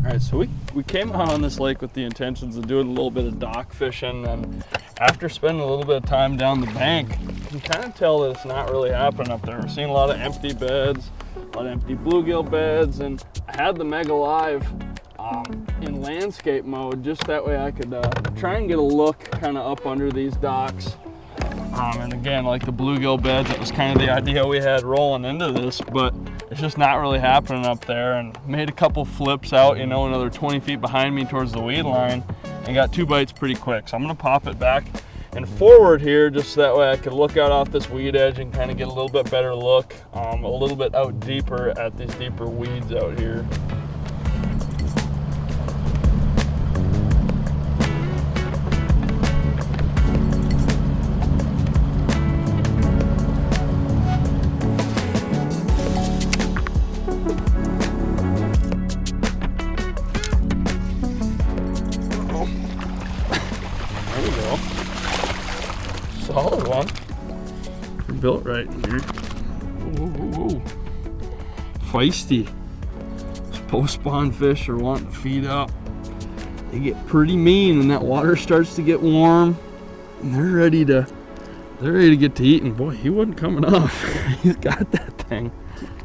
Alright, so we came out on this lake with the intentions of doing a little bit of dock fishing, and after spending a little bit of time down the bank, you can kind of tell that it's not really happening up there. We're seeing a lot of empty beds, a lot of empty bluegill beds, and I had the Mega Live in landscape mode just that way I could try and get a look kind of up under these docks. And again, like the bluegill beds, it was kind of the idea we had rolling into this, but it's just not really happening up there. And made a couple flips out, you know, another 20 feet behind me towards the weed line, and got 2 bites pretty quick. So I'm gonna pop it back and forward here just so that way I could look out off this weed edge and kind of get a little bit better look, a little bit out deeper at these deeper weeds out here. Solid one. They're built right in here. Whoa. Feisty. Those post-spawn fish are wanting to feed up. They get pretty mean when that water starts to get warm, and they're ready to get to eating. Boy, he wasn't coming off. He's got that thing.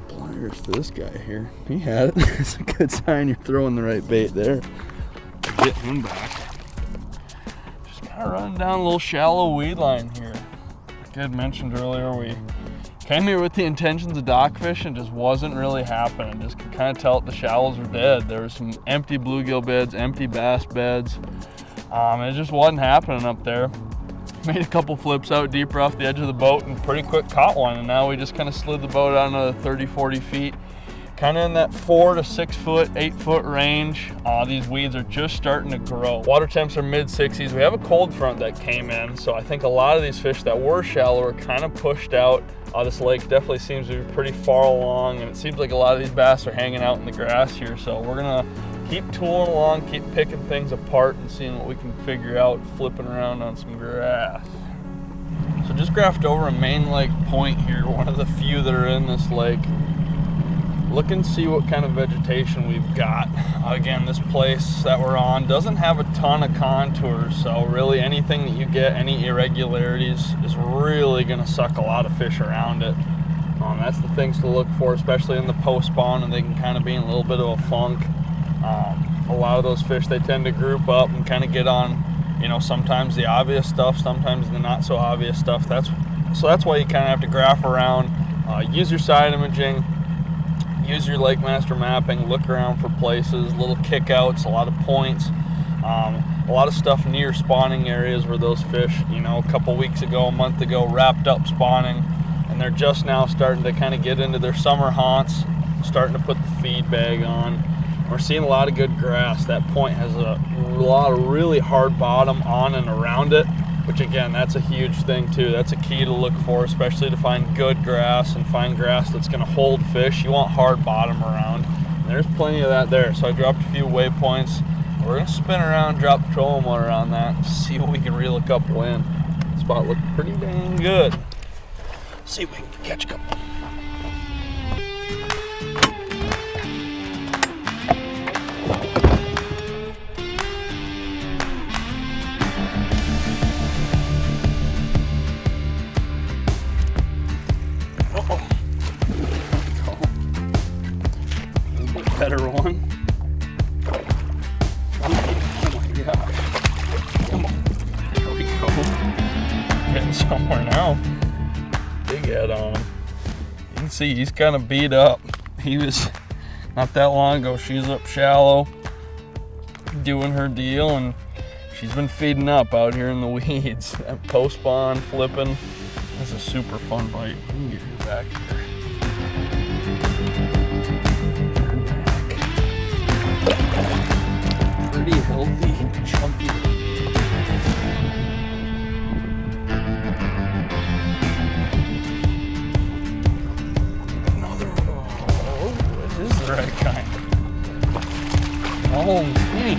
Pliers to this guy here. He had it. It's a good sign you're throwing the right bait there. Get him back. Kind of running down a little shallow weed line here. Like I had mentioned earlier, we came here with the intentions of dock fishing, just wasn't really happening. Just could kind of tell the shallows were dead. There was some empty bluegill beds, empty bass beds. It just wasn't happening up there. Made a couple flips out deeper off the edge of the boat and pretty quick caught one. And now we just kind of slid the boat out another 30, 40 feet. Kind of in that 4 to 6 foot, 8 foot range. These weeds are just starting to grow. Water temps are mid 60s. We have a cold front that came in, so I think a lot of these fish that were shallow are kind of pushed out. This lake definitely seems to be pretty far along, and it seems like a lot of these bass are hanging out in the grass here. So we're gonna keep tooling along, keep picking things apart and seeing what we can figure out, flipping around on some grass. So just graphed over a main lake point here, one of the few that are in this lake. Look and see what kind of vegetation we've got. Again, this place that we're on doesn't have a ton of contours, so really anything that you get, any irregularities, is really gonna suck a lot of fish around it. That's the things to look for, especially in the post-spawn, and they can kind of be in a little bit of a funk. A lot of those fish, they tend to group up and kind of get on, you know, sometimes the obvious stuff, sometimes the not so obvious stuff. So that's why you kind of have to graph around, use your side imaging, use your LakeMaster mapping, look around for places, little kickouts, a lot of points, a lot of stuff near spawning areas where those fish, you know, a couple weeks ago, a month ago, wrapped up spawning, and they're just now starting to kind of get into their summer haunts, starting to put the feed bag on. We're seeing a lot of good grass. That point has a lot of really hard bottom on and around it, which again, that's a huge thing too. That's a key to look for, especially to find good grass and find grass that's gonna hold fish. You want hard bottom around. And there's plenty of that there. So I dropped a few waypoints. We're gonna spin around, drop petroleum water on that, and see what we can reel a couple in. The spot looked pretty dang good. See if we can catch a couple. Better one. Oh my gosh. Come on. There we go. Getting somewhere now. Big head on him. You can see he's kind of beat up. He was, not that long ago, she's up shallow doing her deal, and she's been feeding up out here in the weeds. That post-spawn flipping. That's a super fun bite. We can get her back here. Pretty healthy, chunky. Another one. Oh, this is the right kind. Oh, skinny.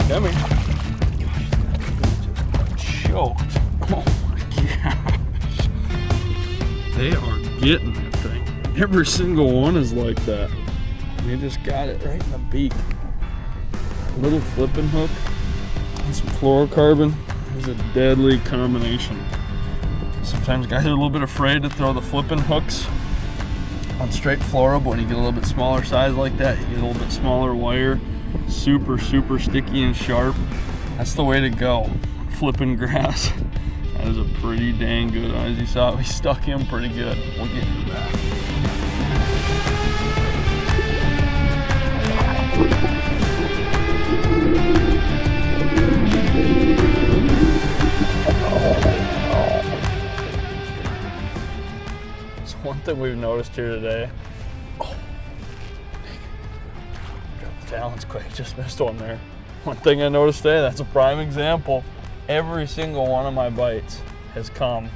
Come here. Gosh, just choked. Oh my gosh. They are getting that thing. Every single one is like that. We just got it right in the beak. A little flipping hook and some fluorocarbon is a deadly combination. Sometimes guys are a little bit afraid to throw the flipping hooks on straight fluoro, but when you get a little bit smaller size like that, you get a little bit smaller wire, super sticky and sharp. That's the way to go. Flipping grass. That is a pretty dang good one. As you saw, we stuck him pretty good. We'll get into that. So one thing we've noticed here today, drop the talons quick, just missed one there. One thing I noticed today, that's a prime example. Every single one of my bites has come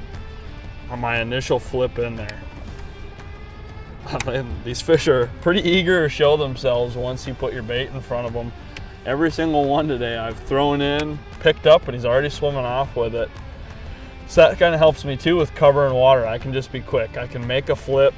on my initial flip in there. And these fish are pretty eager to show themselves once you put your bait in front of them. Every single one today I've thrown in, picked up, and he's already swimming off with it. So that kind of helps me too with covering water. I can just be quick. I can make a flip,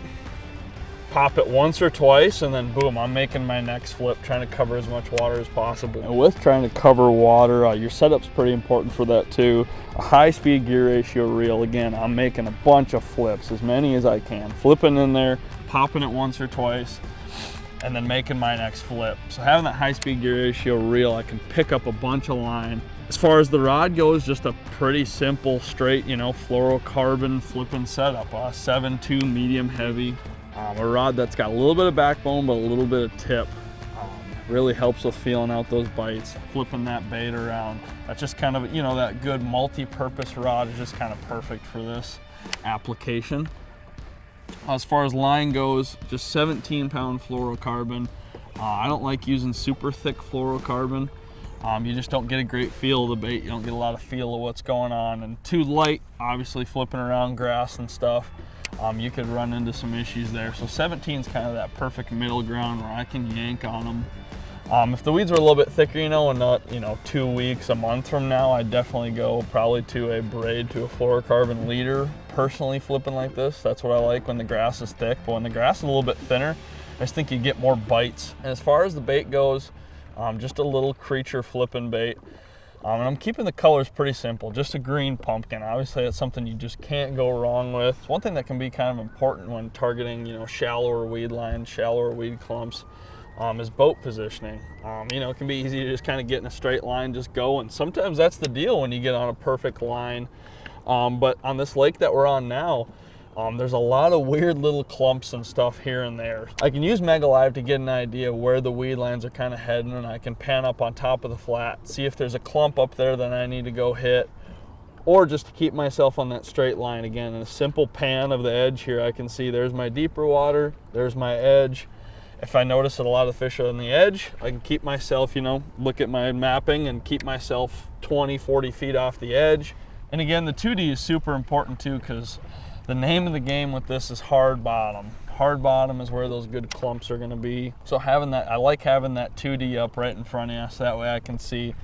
pop it once or twice, and then boom, I'm making my next flip, trying to cover as much water as possible. And with trying to cover water, your setup's pretty important for that too. A high-speed gear ratio reel, again, I'm making a bunch of flips, as many as I can. Flipping in there, popping it once or twice, and then making my next flip. So having that high-speed gear ratio reel, I can pick up a bunch of line. As far as the rod goes, just a pretty simple, straight, fluorocarbon flipping setup. 7.2 medium heavy. A rod that's got a little bit of backbone, but a little bit of tip. Really helps with feeling out those bites, flipping that bait around. That's just kind of, that good multi-purpose rod is just kind of perfect for this application. As far as line goes, just 17-pound fluorocarbon. I don't like using super thick fluorocarbon. You just don't get a great feel of the bait. You don't get a lot of feel of what's going on. And too light, obviously flipping around grass and stuff, you could run into some issues there. So 17 is kind of that perfect middle ground where I can yank on them. If the weeds were a little bit thicker, and not, 2 weeks, a month from now, I'd definitely go probably to a braid to a fluorocarbon leader. Personally, flipping like this, that's what I like when the grass is thick. But when the grass is a little bit thinner, I just think you get more bites. And as far as the bait goes, just a little creature flipping bait. And I'm keeping the colors pretty simple, just a green pumpkin. Obviously, that's something you just can't go wrong with. One thing that can be kind of important when targeting, shallower weed lines, shallower weed clumps, is boat positioning. It can be easy to just kind of get in a straight line, just go, and sometimes that's the deal when you get on a perfect line. But on this lake that we're on now, there's a lot of weird little clumps and stuff here and there. I can use Mega Live to get an idea where the weed lines are kind of heading, and I can pan up on top of the flat, see if there's a clump up there that I need to go hit, or just to keep myself on that straight line. Again, in a simple pan of the edge here, I can see there's my deeper water, there's my edge. If I notice that a lot of fish are on the edge, I can keep myself, look at my mapping and keep myself 20, 40 feet off the edge. And again, the 2D is super important too, because the name of the game with this is hard bottom. Hard bottom is where those good clumps are going to be. So I like having that 2D up right in front of you, so that way I can see,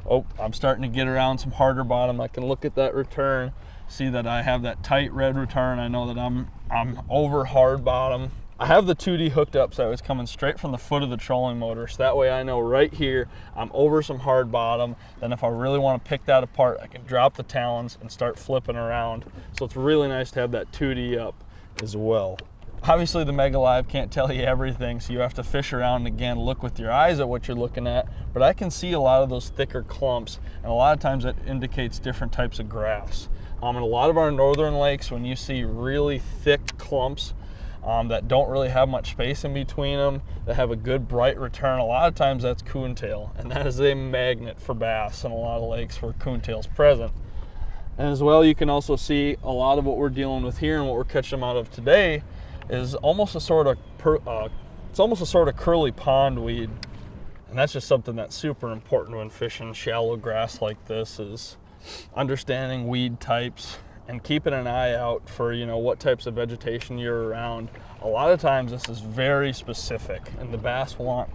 oh, I'm starting to get around some harder bottom. I can look at that return, see that I have that tight red return. I know that I'm over hard bottom. I have the 2D hooked up so it's coming straight from the foot of the trolling motor, so that way I know right here I'm over some hard bottom. Then if I really want to pick that apart, I can drop the talons and start flipping around. So it's really nice to have that 2D up as well. Obviously the Mega Live can't tell you everything, so you have to fish around and again look with your eyes at what you're looking at. But I can see a lot of those thicker clumps, and a lot of times that indicates different types of grass. In a lot of our northern lakes, when you see really thick clumps that don't really have much space in between them, that have a good bright return, a lot of times that's coontail, and that is a magnet for bass in a lot of lakes where coontail's present. And as well, you can also see a lot of what we're dealing with here and what we're catching them out of today is almost a sort of curly pond weed. And that's just something that's super important when fishing shallow grass like this, is understanding weed types and keeping an eye out for, what types of vegetation you're around. A lot of times this is very specific, and the bass want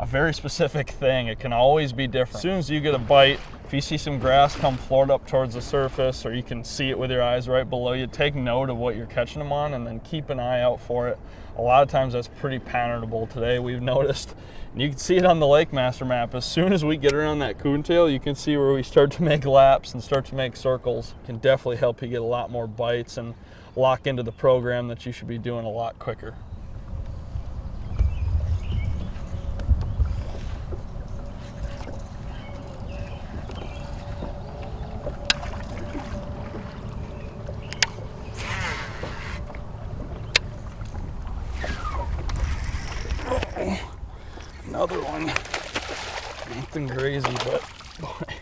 a very specific thing. It can always be different. As soon as you get a bite, if you see some grass come float up towards the surface, or you can see it with your eyes right below you, take note of what you're catching them on and then keep an eye out for it. A lot of times that's pretty patternable today, we've noticed. And you can see it on the LakeMaster map. As soon as we get around that coontail, you can see where we start to make laps and start to make circles. It can definitely help you get a lot more bites and lock into the program that you should be doing a lot quicker. Another one. Nothing crazy, but boy,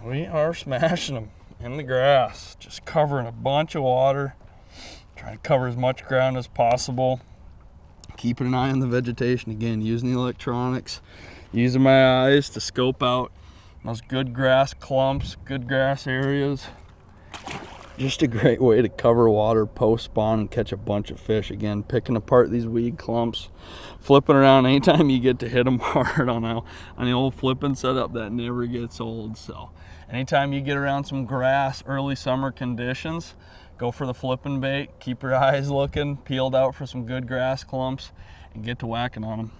we are smashing them in the grass, just covering a bunch of water, trying to cover as much ground as possible, keeping an eye on the vegetation. Again, using the electronics, using my eyes to scope out those good grass clumps, good grass areas. Just a great way to cover water post-spawn and catch a bunch of fish. Again, picking apart these weed clumps, flipping around anytime you get to hit them hard on the old flipping setup, that never gets old. So anytime you get around some grass, early summer conditions, go for the flipping bait, keep your eyes looking, peeled out for some good grass clumps, and get to whacking on them.